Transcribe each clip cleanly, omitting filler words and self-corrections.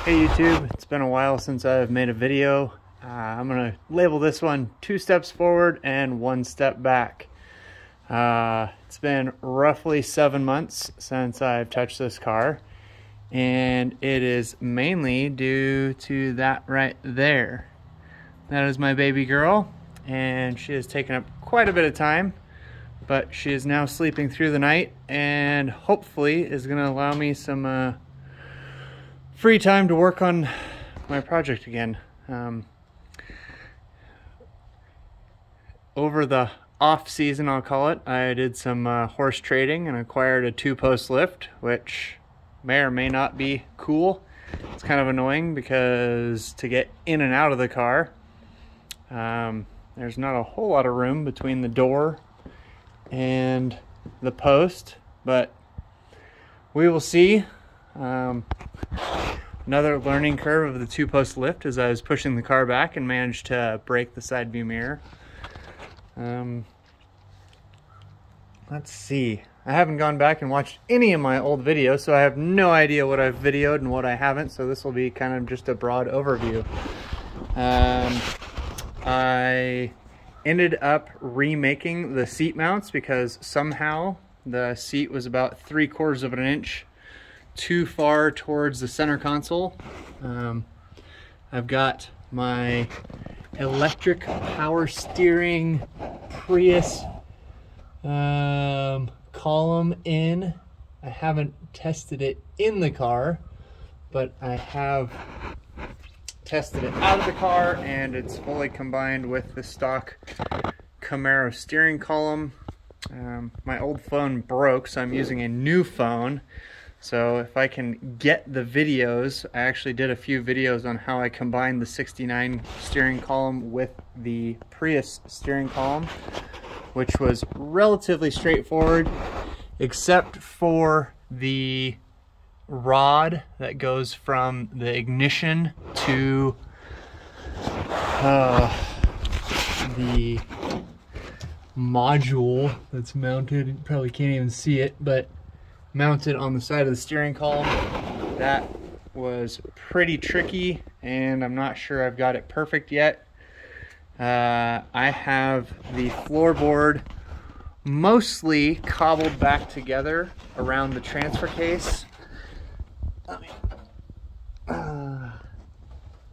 Hey YouTube, it's been a while since I've made a video. I'm gonna label this one 2 steps forward and 1 step back. It's been roughly 7 months since I've touched this car, and it is mainly due to that right there. That is my baby girl, and she has taken up quite a bit of time, but she is now sleeping through the night and hopefully is gonna allow me some free time to work on my project again. Over the off season, I'll call it, I did some horse trading and acquired a 2-post lift, which may or may not be cool. It's kind of annoying because to get in and out of the car, there's not a whole lot of room between the door and the post, but we will see. Another learning curve of the 2-post lift as I was pushing the car back and managed to break the side view mirror. Let's see. I haven't gone back and watched any of my old videos, so I have no idea what I've videoed and what I haven't, so this will be kind of just a broad overview. I ended up remaking the seat mounts because somehow the seat was about 3/4 of an inch too far towards the center console. I've got my electric power steering Prius column in. I haven't tested it in the car, but I have tested it out of the car, and it's fully combined with the stock Camaro steering column. My old phone broke, so I'm using a new phone. So if I can get the videos, I actually did a few videos on how I combined the 69 steering column with the Prius steering column, which was relatively straightforward, except for the rod that goes from the ignition to the module that's mounted. You probably can't even see it, but mounted on the side of the steering column. That was pretty tricky, and I'm not sure I've got it perfect yet. I have the floorboard mostly cobbled back together around the transfer case.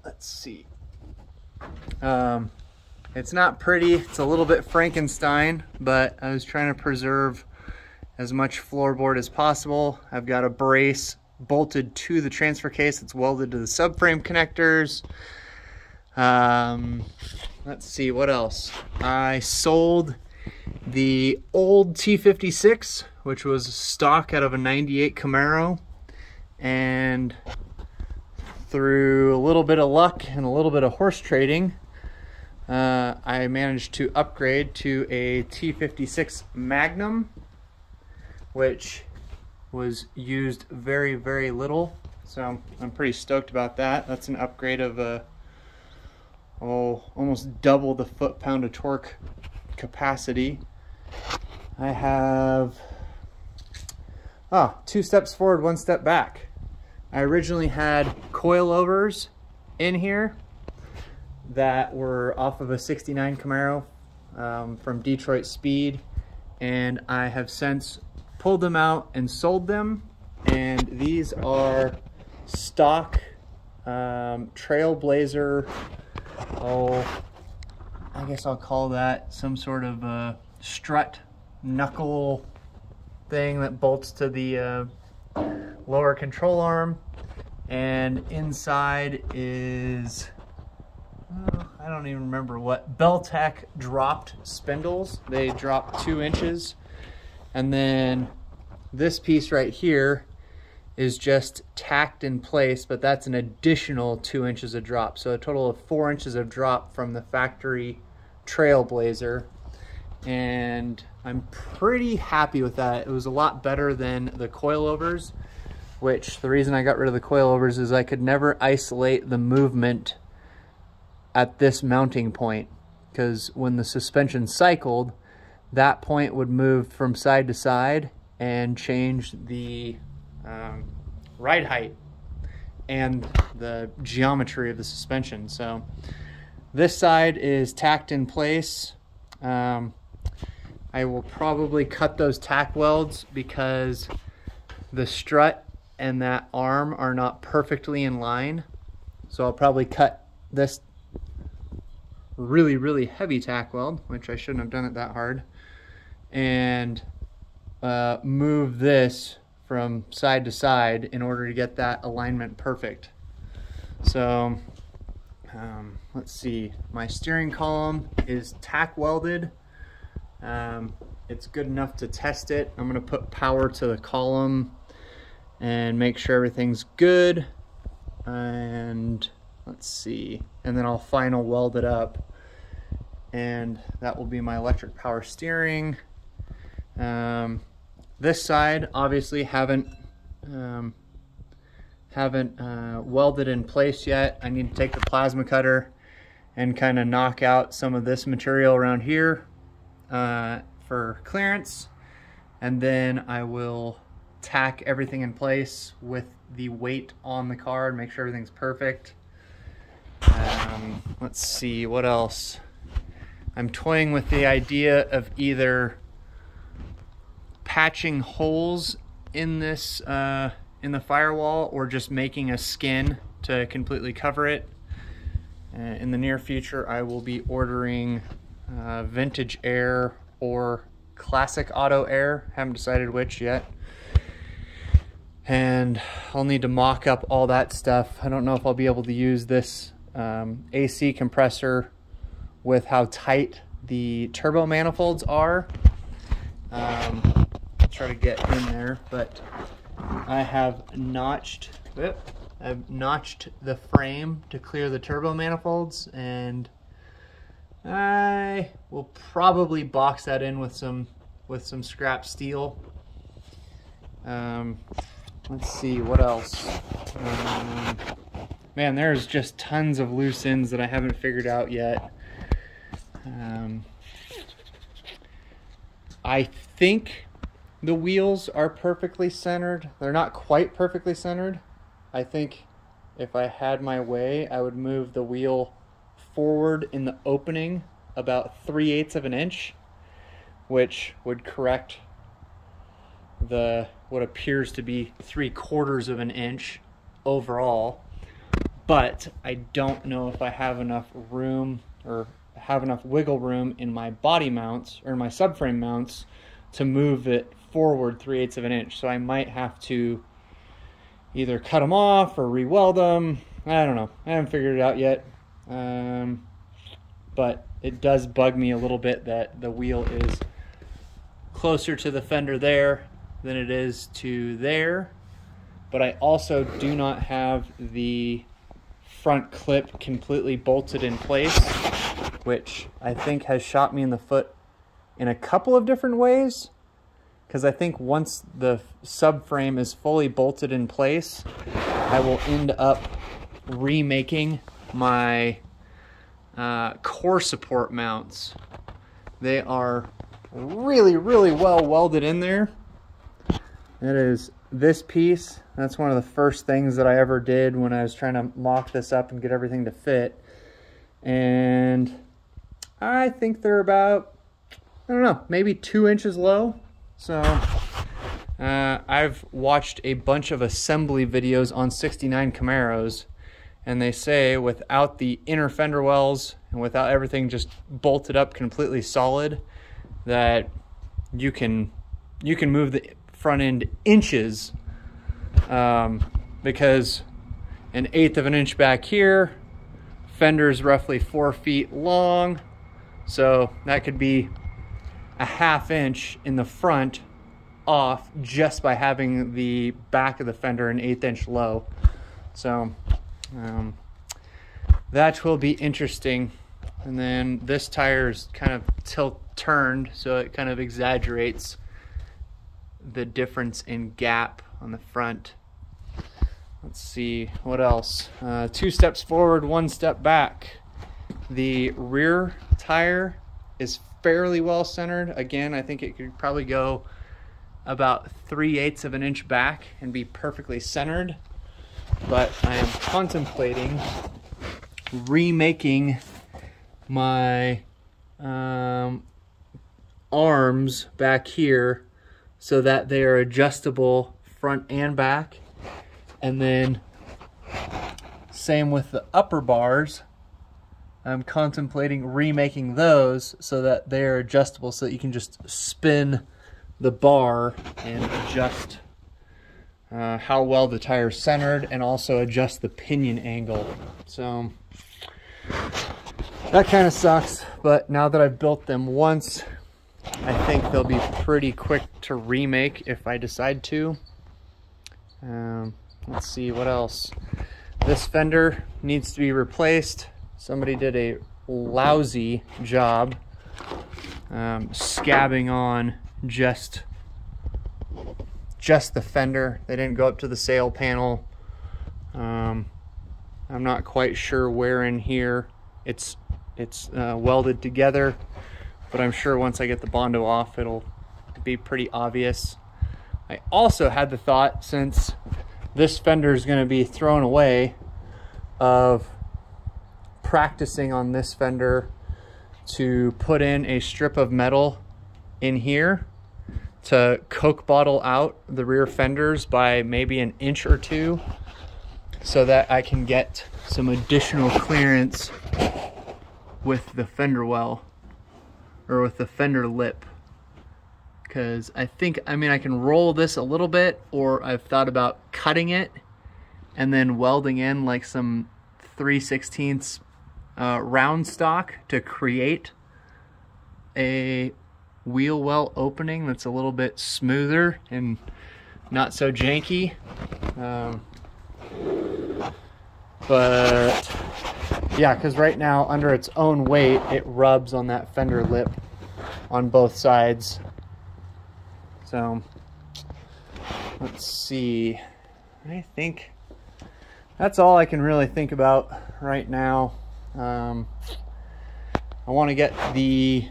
Let's see. It's not pretty. It's a little bit Frankenstein, but I was trying to preserve as much floorboard as possible. I've got a brace bolted to the transfer case. It's welded to the subframe connectors. Let's see, what else? I sold the old T56, which was stock out of a 98 Camaro, and through a little bit of luck and a little bit of horse trading, I managed to upgrade to a T56 Magnum, which was used very, very little. So I'm pretty stoked about that. That's an upgrade of almost double the foot-pound of torque capacity. I have 2 steps forward, 1 step back. I originally had coilovers in here that were off of a 69 Camaro from Detroit Speed, and I have since pulled them out and sold them, and these are stock Trailblazer. I guess I'll call that some sort of strut knuckle thing that bolts to the lower control arm, and inside is I don't even remember what, Beltec dropped spindles. They drop 2 inches. And then this piece right here is just tacked in place, but that's an additional 2 inches of drop. So a total of 4 inches of drop from the factory Trailblazer. And I'm pretty happy with that. It was a lot better than the coilovers, which the reason I got rid of the coilovers is I could never isolate the movement at this mounting point, because when the suspension cycled, that point would move from side to side and change the ride height. and the geometry of the suspension. So this side is tacked in place. I will probably cut those tack welds because the strut and that arm are not perfectly in line. So I'll probably cut this really, really heavy tack weld, which I shouldn't have done it that hard, and move this from side to side in order to get that alignment perfect. So let's see, my steering column is tack welded. It's good enough to test it. I'm gonna put power to the column and make sure everything's good. And let's see, and then I'll final weld it up, and that will be my electric power steering. This side obviously haven't welded in place yet. I need to take the plasma cutter and kind of knock out some of this material around here for clearance, and then I will tack everything in place with the weight on the car and make sure everything's perfect. Let's see, what else? I'm toying with the idea of either patching holes in this in the firewall or just making a skin to completely cover it. In the near future, I will be ordering vintage air or classic auto air. Haven't decided which yet. And I'll need to mock up all that stuff. I don't know if I'll be able to use this AC compressor with how tight the turbo manifolds are. I'll try to get in there, but I have notched the frame to clear the turbo manifolds, and I will probably box that in with some scrap steel. Let's see, what else? Man, there's just tons of loose ends that I haven't figured out yet. I think the wheels are perfectly centered. They're not quite perfectly centered. I think if I had my way, I would move the wheel forward in the opening about 3/8 of an inch, which would correct what appears to be 3/4 of an inch overall. But I don't know if I have enough room or have enough wiggle room in my body mounts or my subframe mounts to move it forward 3/8 of an inch. So I might have to either cut them off or re-weld them. I don't know. I haven't figured it out yet. But it does bug me a little bit that the wheel is closer to the fender there than it is to there. But I also do not have the front clip completely bolted in place, which I think has shot me in the foot in a couple of different ways. Because I think once the subframe is fully bolted in place, I will end up remaking my core support mounts. They are really, really well welded in there. It is this piece. That's one of the first things that I ever did when I was trying to mock this up and get everything to fit. And I think they're about, I don't know, maybe 2 inches low. So I've watched a bunch of assembly videos on 69 Camaros, and they say without the inner fender wells and without everything just bolted up completely solid, that you can move the front end inches, because 1/8 of an inch back here, fender's roughly 4 feet long, so that could be a 1/2 inch in the front off just by having the back of the fender 1/8 inch low. So that will be interesting. And then this tire is kind of turned, so it kind of exaggerates the difference in gap on the front. Let's see, what else? 2 steps forward, 1 step back. The rear tire is fairly well centered. Again, I think it could probably go about 3/8 of an inch back and be perfectly centered. but I am contemplating remaking my arms back here so that they are adjustable front and back, and then same with the upper bars. I'm contemplating remaking those so that they're adjustable, so that you can just spin the bar and adjust how well the tire's centered, and also adjust the pinion angle. So that kind of sucks, but now that I've built them once, I think they'll be pretty quick to remake if I decide to. Let's see what else. This fender needs to be replaced. Somebody did a lousy job scabbing on just the fender. They didn't go up to the sail panel. I'm not quite sure where in here it's welded together, but I'm sure once I get the Bondo off, it'll be pretty obvious. I also had the thought, since this fender is going to be thrown away, of practicing on this fender to put in a strip of metal in here to Coke bottle out the rear fenders by maybe an inch or two, so that I can get some additional clearance with the fender well, or with the fender lip. Because I mean I can roll this a little bit, or I've thought about cutting it and then welding in like some 3/16 round stock to create a wheel well opening that's a little bit smoother and not so janky. But yeah, because right now under its own weight it rubs on that fender lip on both sides. So let's see, I think that's all I can really think about right now. I want to get these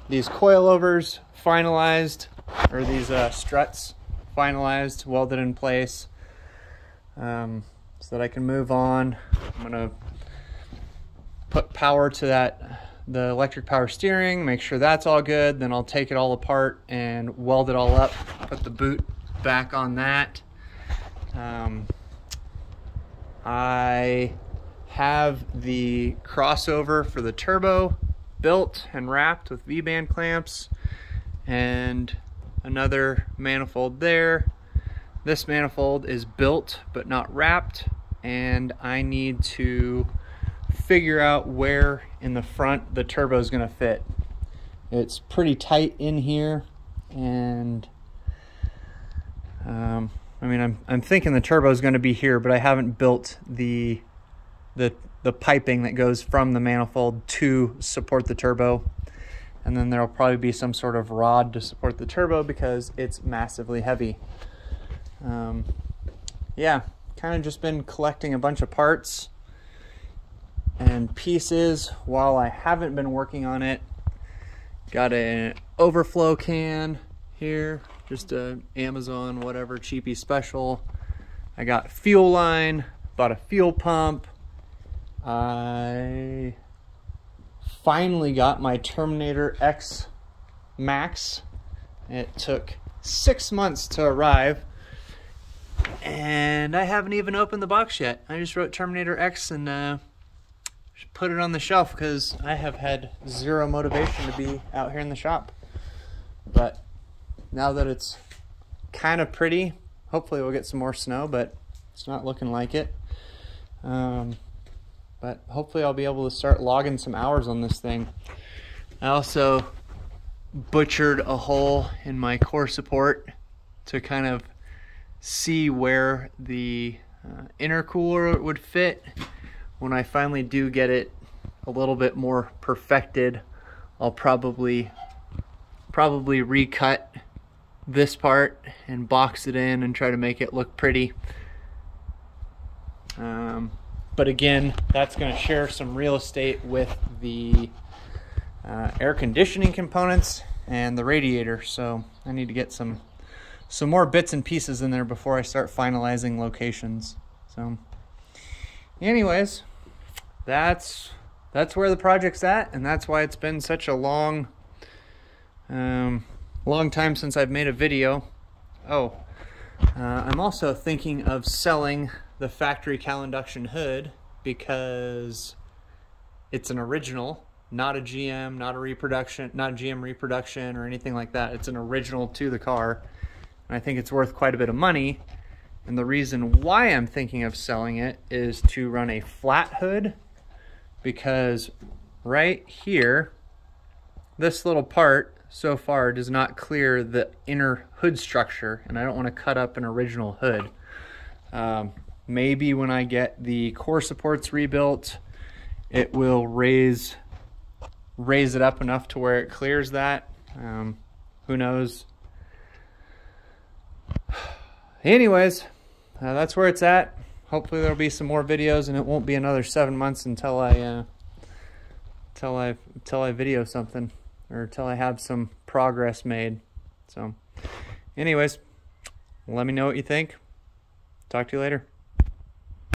coilovers finalized, or these struts finalized, welded in place, so that I can move on. I'm going to put power to the electric power steering, make sure that's all good. Then I'll take it all apart and weld it all up, put the boot back on that. I have the crossover for the turbo built and wrapped with V-band clamps, and another manifold there. This manifold is built but not wrapped, and I need to figure out where in the front the turbo is going to fit. It's pretty tight in here, and I mean I'm thinking the turbo is going to be here, but I haven't built the piping that goes from the manifold to support the turbo. And then there'll probably be some sort of rod to support the turbo because it's massively heavy. Yeah, kind of just been collecting a bunch of parts and pieces while I haven't been working on it. Got an overflow can here, just a Amazon whatever cheapy special. I got fuel line, bought a fuel pump. I finally got my Terminator X Max. It took 6 months to arrive, and I haven't even opened the box yet. I just wrote Terminator X and put it on the shelf because I have had zero motivation to be out here in the shop. But now that it's kind of pretty, hopefully we'll get some more snow, but it's not looking like it. But hopefully I'll be able to start logging some hours on this thing. I also butchered a hole in my core support to kind of see where the intercooler would fit. When I finally do get it a little bit more perfected, I'll probably recut this part and box it in and try to make it look pretty. But again, that's going to share some real estate with the air conditioning components and the radiator, so I need to get some more bits and pieces in there before I start finalizing locations. So anyways, that's where the project's at, and that's why it's been such a long time since I've made a video. I'm also thinking of selling the factory cowl induction hood because it's an original, not a GM, not a reproduction, not a GM reproduction or anything like that. It's an original to the car, and I think it's worth quite a bit of money. And the reason why I'm thinking of selling it is to run a flat hood, because right here, this little part so far does not clear the inner hood structure, and I don't want to cut up an original hood. Maybe when I get the core supports rebuilt, it will raise it up enough to where it clears that. Who knows? Anyways, that's where it's at. Hopefully there'll be some more videos, and it won't be another 7 months until I video something, or until I have some progress made. So anyways, let me know what you think. Talk to you later.